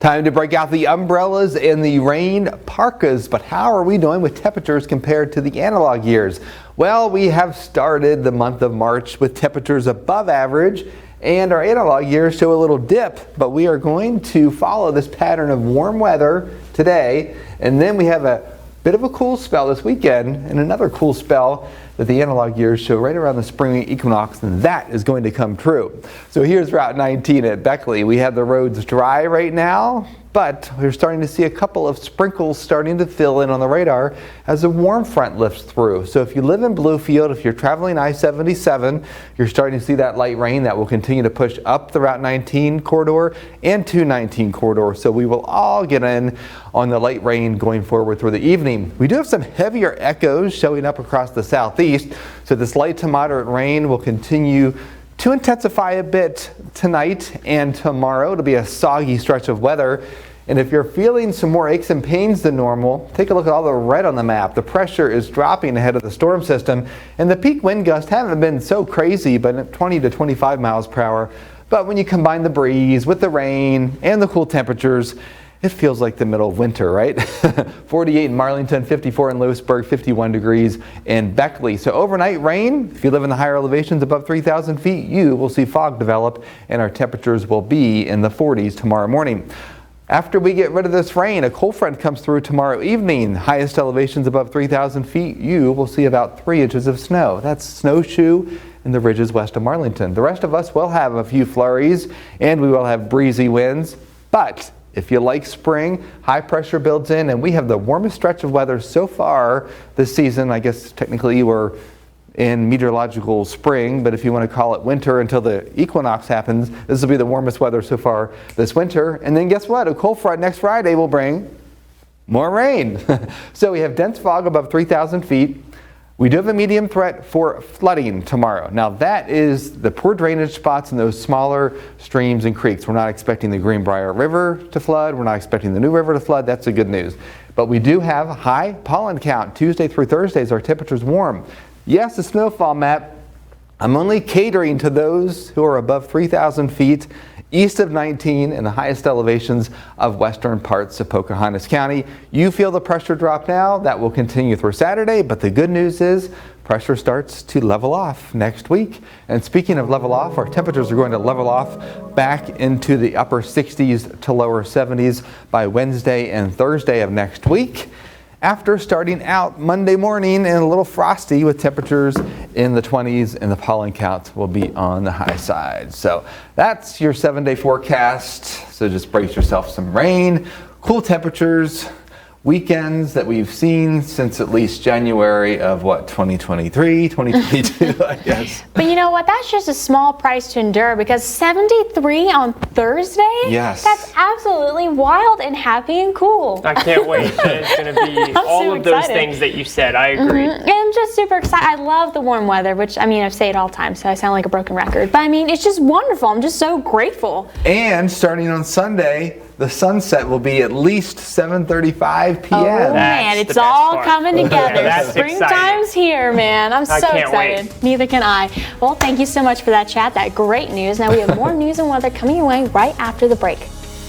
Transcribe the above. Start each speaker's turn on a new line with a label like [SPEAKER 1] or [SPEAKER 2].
[SPEAKER 1] Time to break out the umbrellas and the rain parkas, but how are we doing with temperatures compared to the analog years? Well, we have started the month of March with temperatures above average, and our analog years show a little dip, but we are going to follow this pattern of warm weather today, and then we have a bit of a cool spell this weekend and another cool spell that the analog years show right around the spring equinox, and that is going to come true. So here's Route 19 at Beckley. We have the roads dry right now, but we're starting to see a couple of sprinkles starting to fill in on the radar as a warm front lifts through. So if you live in Bluefield, if you're traveling I-77, you're starting to see that light rain that will continue to push up the Route 19 corridor and 219 corridor. So we will all get in on the light rain going forward through the evening. We do have some heavier echoes showing up across the southeast, so this light to moderate rain will continue to intensify a bit tonight and tomorrow. It'll be a soggy stretch of weather. And if you're feeling some more aches and pains than normal, take a look at all the red on the map. The pressure is dropping ahead of the storm system, and the peak wind gusts haven't been so crazy, but at 20 to 25 miles per hour. But when you combine the breeze with the rain and the cool temperatures, it feels like the middle of winter, right? 48 in Marlington, 54 in Lewisburg, 51 degrees in Beckley. So overnight rain, if you live in the higher elevations above 3,000 feet, you will see fog develop, and our temperatures will be in the 40s tomorrow morning. After we get rid of this rain, a cold front comes through tomorrow evening. Highest elevations above 3,000 feet, you will see about 3 inches of snow. That's snowshoe in the ridges west of Marlington. The rest of us will have a few flurries, and we will have breezy winds, but if you like spring, high pressure builds in, and we have the warmest stretch of weather so far this season. I guess technically we're in meteorological spring, but if you want to call it winter until the equinox happens, this will be the warmest weather so far this winter. And then guess what? A cold front next Friday will bring more rain. So we have dense fog above 3,000 feet. We do have a medium threat for flooding tomorrow. Now that is the poor drainage spots in those smaller streams and creeks. We're not expecting the Greenbrier River to flood. We're not expecting the New River to flood. That's the good news. But we do have high pollen count. Tuesday through Thursdays, our temperature's warm. Yes, the snowfall map, I'm only catering to those who are above 3,000 feet east of 19 in the highest elevations of western parts of Pocahontas County. You feel the pressure drop now. That will continue through Saturday, but the good news is pressure starts to level off next week. And speaking of level off, our temperatures are going to level off back into the upper 60s to lower 70s by Wednesday and Thursday of next week, after starting out Monday morning and a little frosty with temperatures in the 20s, and the pollen count will be on the high side. So that's your 7-day forecast. So just brace yourself some rain, cool temperatures, weekends that we've seen since at least January of 2023, 2022, I guess.
[SPEAKER 2] But you know what? That's just a small price to endure, because 73 on Thursday?
[SPEAKER 1] Yes.
[SPEAKER 2] That's absolutely wild and happy and cool.
[SPEAKER 3] I can't wait. It's going to be all of those things that you said. I agree.
[SPEAKER 2] And I'm just super excited. I love the warm weather, which, I mean, I say it all the time, so I sound like a broken record. But I mean, it's just wonderful. I'm just so grateful.
[SPEAKER 1] And starting on Sunday, the sunset will be at least 7:35 p.m.
[SPEAKER 2] Oh man, it's all coming together.
[SPEAKER 3] That's
[SPEAKER 2] Springtime's here, man. I'm so excited.
[SPEAKER 3] Wait.
[SPEAKER 2] Neither can I. Well, thank you so much for that chat. That great news. Now we have more news and weather coming your way right after the break.